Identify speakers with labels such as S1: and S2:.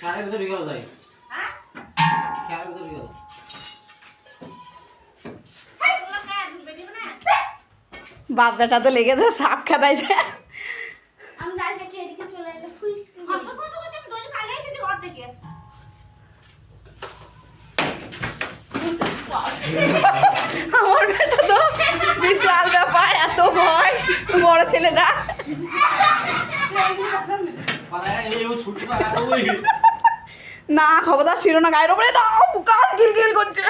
S1: খায়ের ভিতরে গেল যাই হ্যাঁ খায়ের ভিতরে গেল
S2: বাপ বেটা তো লেগেছে সাপ খেদাই
S3: আমি দাঁড়িয়ে খেয়ে এদিকে চলে এলো ফুস
S4: হাসা ফাসা করতে আমি দড়ি পালিয়ে এসেছি ঘর থেকে
S2: আমার বেটা তো বিশাল ব্যাপার, এত ভয় বড় ছেলেটা। না খবরদার ছিল না, গায়ের উপরে দাও, পুকার গিল গিল করছে।